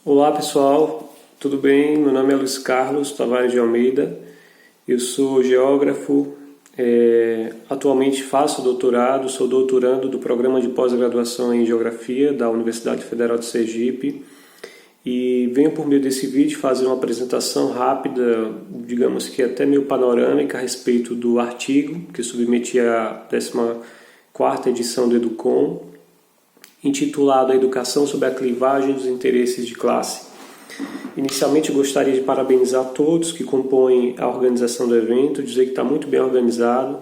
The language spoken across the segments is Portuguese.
Olá pessoal, tudo bem? Meu nome é Luiz Carlos Tavares de Almeida, eu sou geógrafo, atualmente faço doutorado, sou doutorando do programa de pós-graduação em Geografia da Universidade Federal de Sergipe e venho por meio desse vídeo fazer uma apresentação rápida, digamos que até meio panorâmica a respeito do artigo que submeti à 14ª edição do Educom, intitulado A Educação sob a Clivagem dos Interesses de Classe. Inicialmente gostaria de parabenizar todos que compõem a organização do evento, dizer que está muito bem organizado,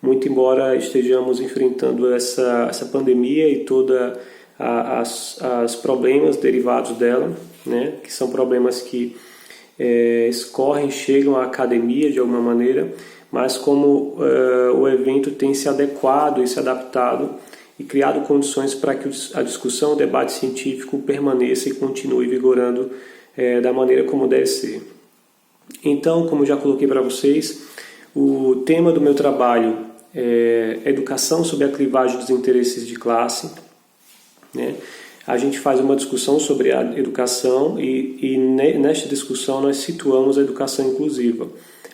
muito embora estejamos enfrentando essa pandemia e todos os problemas derivados dela, né, que são problemas que escorrem, chegam à academia de alguma maneira, mas como o evento tem se adequado e se adaptado e criado condições para que a discussão, o debate científico permaneça e continue vigorando da maneira como deve ser. Então, como já coloquei para vocês, o tema do meu trabalho é Educação sob a Clivagem dos Interesses de Classe, né? A gente faz uma discussão sobre a educação e nesta discussão nós situamos a educação inclusiva,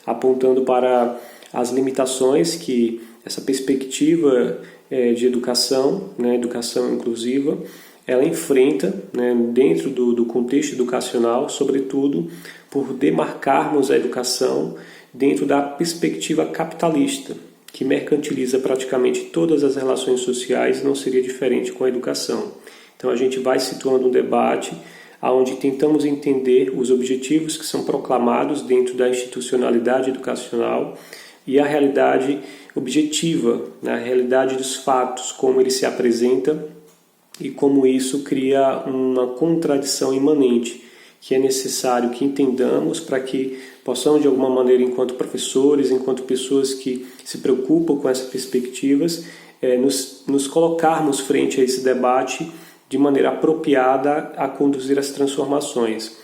apontando para as limitações que essa perspectiva de educação, né, educação inclusiva, ela enfrenta, né, dentro do contexto educacional, sobretudo por demarcarmos a educação dentro da perspectiva capitalista, que mercantiliza praticamente todas as relações sociais, não seria diferente com a educação. Então a gente vai situando um debate onde tentamos entender os objetivos que são proclamados dentro da institucionalidade educacional e a realidade objetiva, né, a realidade dos fatos, como ele se apresenta e como isso cria uma contradição imanente, que é necessário que entendamos para que possamos, de alguma maneira, enquanto professores, enquanto pessoas que se preocupam com essas perspectivas, nos colocarmos frente a esse debate de maneira apropriada a conduzir as transformações.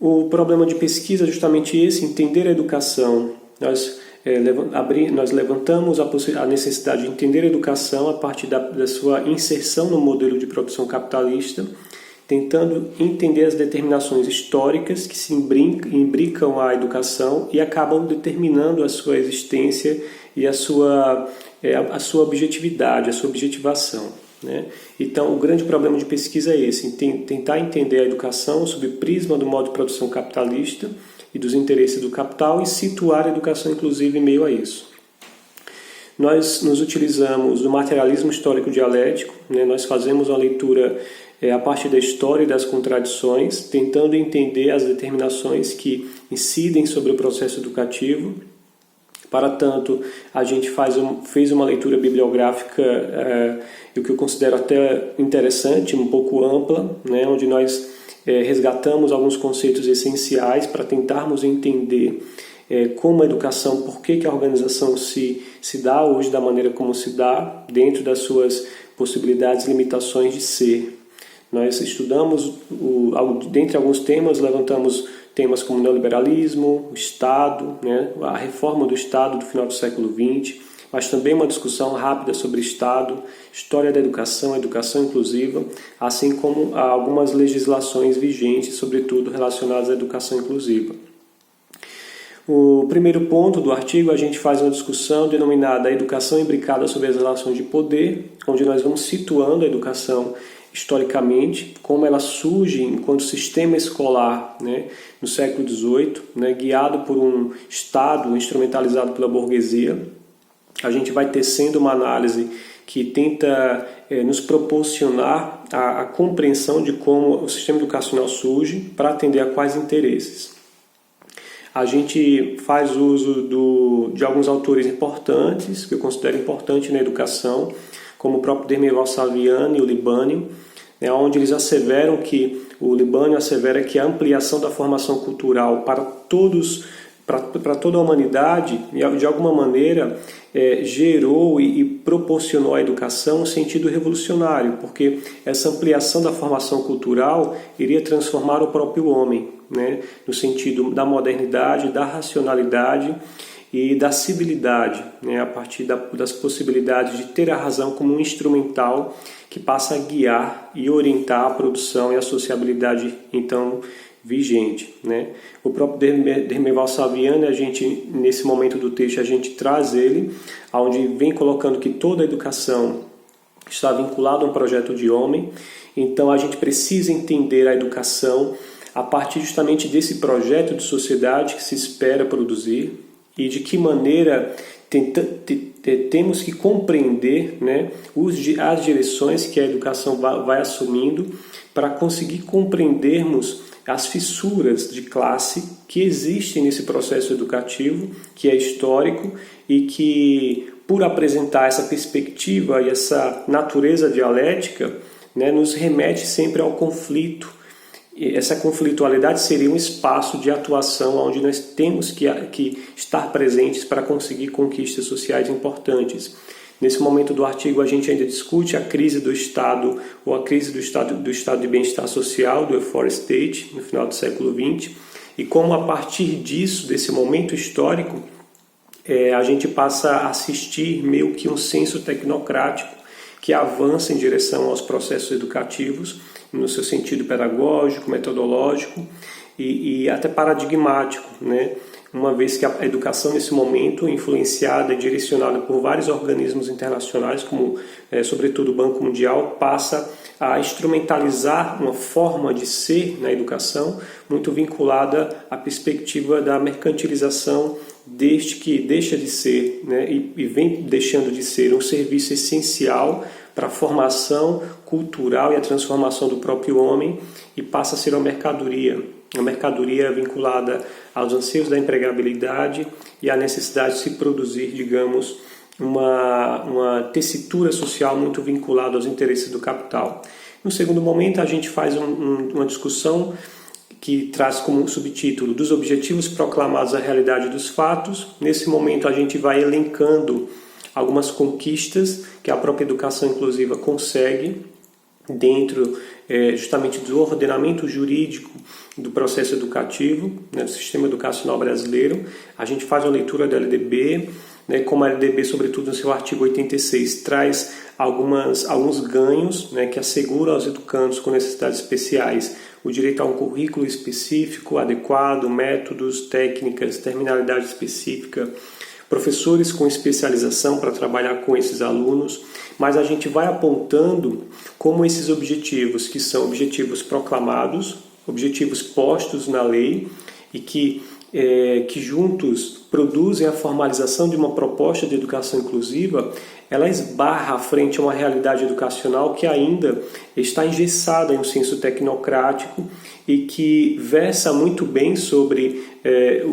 O problema de pesquisa é justamente esse, entender a educação. Nós levantamos a necessidade de entender a educação a partir da sua inserção no modelo de produção capitalista, tentando entender as determinações históricas que se imbricam à educação e acabam determinando a sua existência e a sua objetividade, a sua objetivação, né? Então, o grande problema de pesquisa é esse, tentar entender a educação sob o prisma do modo de produção capitalista e dos interesses do capital e situar a educação inclusiva em meio a isso. Nós nos utilizamos do materialismo histórico dialético, né? Nós fazemos uma leitura a partir da história e das contradições, tentando entender as determinações que incidem sobre o processo educativo. Para tanto, a gente fez uma leitura bibliográfica, o que eu considero até interessante, um pouco ampla, né? Onde nós resgatamos alguns conceitos essenciais para tentarmos entender como a educação, por que a organização se dá hoje da maneira como se dá, dentro das suas possibilidades e limitações de ser. Nós estudamos, dentre alguns temas, levantamos temas como neoliberalismo, o Estado, né, a reforma do Estado do final do século XX, mas também uma discussão rápida sobre Estado, história da educação, educação inclusiva, assim como algumas legislações vigentes, sobretudo relacionadas à educação inclusiva. O primeiro ponto do artigo, a gente faz uma discussão denominada Educação Imbricada sobre as Relações de Poder, onde nós vamos situando a educação historicamente, como ela surge enquanto sistema escolar, né, no século XVIII, né, guiado por um Estado instrumentalizado pela burguesia. A gente vai tecendo uma análise que tenta nos proporcionar a compreensão de como o sistema educacional surge para atender a quais interesses. A gente faz uso de alguns autores importantes, que eu considero importante na educação, como o próprio Dermeval Saviano e o Libânio, né, onde eles asseveram que, o Libânio assevera que a ampliação da formação cultural para toda a humanidade, de alguma maneira, gerou e proporcionou à educação um sentido revolucionário, porque essa ampliação da formação cultural iria transformar o próprio homem, né, no sentido da modernidade, da racionalidade e da civilidade, né, a partir das possibilidades de ter a razão como um instrumental que passa a guiar e orientar a produção e a sociabilidade então vigente, né? O próprio Dermeval Saviani, a gente nesse momento do texto a gente traz ele, onde vem colocando que toda a educação está vinculada a um projeto de homem, então a gente precisa entender a educação a partir justamente desse projeto de sociedade que se espera produzir e de que maneira temos que compreender, né, as direções que a educação vai assumindo para conseguir compreendermos as fissuras de classe que existem nesse processo educativo, que é histórico e que, por apresentar essa perspectiva e essa natureza dialética, né, nos remete sempre ao conflito. E essa conflitualidade seria um espaço de atuação onde nós temos que estar presentes para conseguir conquistas sociais importantes. Nesse momento do artigo a gente ainda discute a crise do Estado ou a crise do estado de bem-estar social, do welfare state, no final do século XX, e como a partir disso, desse momento histórico, a gente passa a assistir meio que um senso tecnocrático que avança em direção aos processos educativos, no seu sentido pedagógico, metodológico e até paradigmático, né? Uma vez que a educação nesse momento influenciada e direcionada por vários organismos internacionais, como sobretudo o Banco Mundial, passa a instrumentalizar uma forma de ser na educação muito vinculada à perspectiva da mercantilização deste que deixa de ser, né, e vem deixando de ser um serviço essencial para a formação cultural e a transformação do próprio homem e passa a ser uma mercadoria vinculada aos anseios da empregabilidade e à necessidade de se produzir, digamos, uma tessitura social muito vinculada aos interesses do capital. No segundo momento, a gente faz uma discussão que traz como subtítulo dos objetivos proclamados à realidade dos fatos. Nesse momento, a gente vai elencando algumas conquistas que a própria educação inclusiva consegue dentro justamente do ordenamento jurídico do processo educativo, né, do sistema educacional brasileiro. A gente faz uma leitura da LDB, né, como a LDB, sobretudo no seu artigo 86, traz alguns ganhos, né, que asseguram aos educandos com necessidades especiais o direito a um currículo específico, adequado, métodos, técnicas, terminalidade específica, professores com especialização para trabalhar com esses alunos, mas a gente vai apontando como esses objetivos, que são objetivos proclamados, objetivos postos na lei e que juntos produzem a formalização de uma proposta de educação inclusiva, ela esbarra frente a uma realidade educacional que ainda está engessada em um senso tecnocrático e que versa muito bem sobre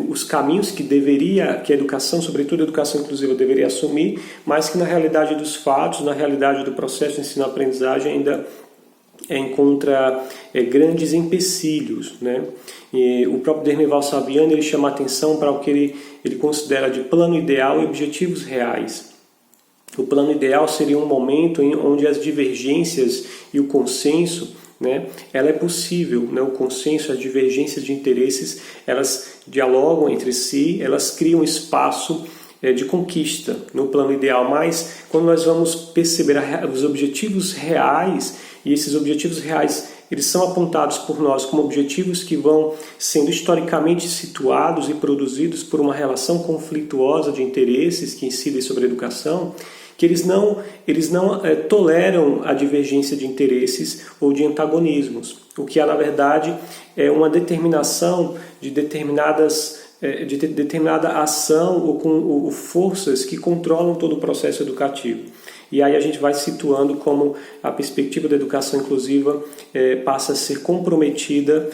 os caminhos que a educação, sobretudo a educação inclusiva, deveria assumir, mas que na realidade dos fatos, na realidade do processo de ensino-aprendizagem ainda encontra grandes empecilhos, né? E o próprio Dermeval Saviani ele chama a atenção para o que ele considera de plano ideal e objetivos reais. O plano ideal seria um momento onde as divergências e o consenso, né, ela é possível, né? O consenso, as divergências de interesses, elas dialogam entre si, elas criam espaço de conquista no plano ideal, mas quando nós vamos perceber os objetivos reais, e esses objetivos reais eles são apontados por nós como objetivos que vão sendo historicamente situados e produzidos por uma relação conflituosa de interesses que incidem sobre a educação, que eles não toleram a divergência de interesses ou de antagonismos, o que na verdade é uma determinação de determinada ação ou com forças que controlam todo o processo educativo. E aí a gente vai situando como a perspectiva da educação inclusiva passa a ser comprometida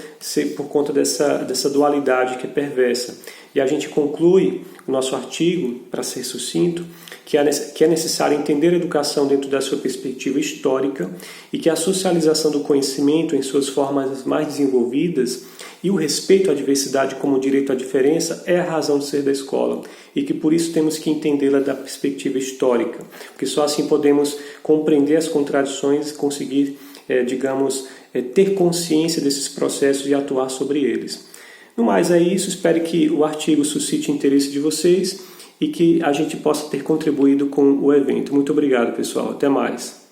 por conta dessa dualidade que é perversa. E a gente conclui o nosso artigo, para ser sucinto, que é necessário entender a educação dentro da sua perspectiva histórica e que a socialização do conhecimento em suas formas mais desenvolvidas e o respeito à diversidade como direito à diferença é a razão de ser da escola e que por isso temos que entendê-la da perspectiva histórica, porque só assim podemos compreender as contradições e conseguir, ter consciência desses processos e atuar sobre eles. No mais é isso, espero que o artigo suscite interesse de vocês e que a gente possa ter contribuído com o evento. Muito obrigado, pessoal. Até mais.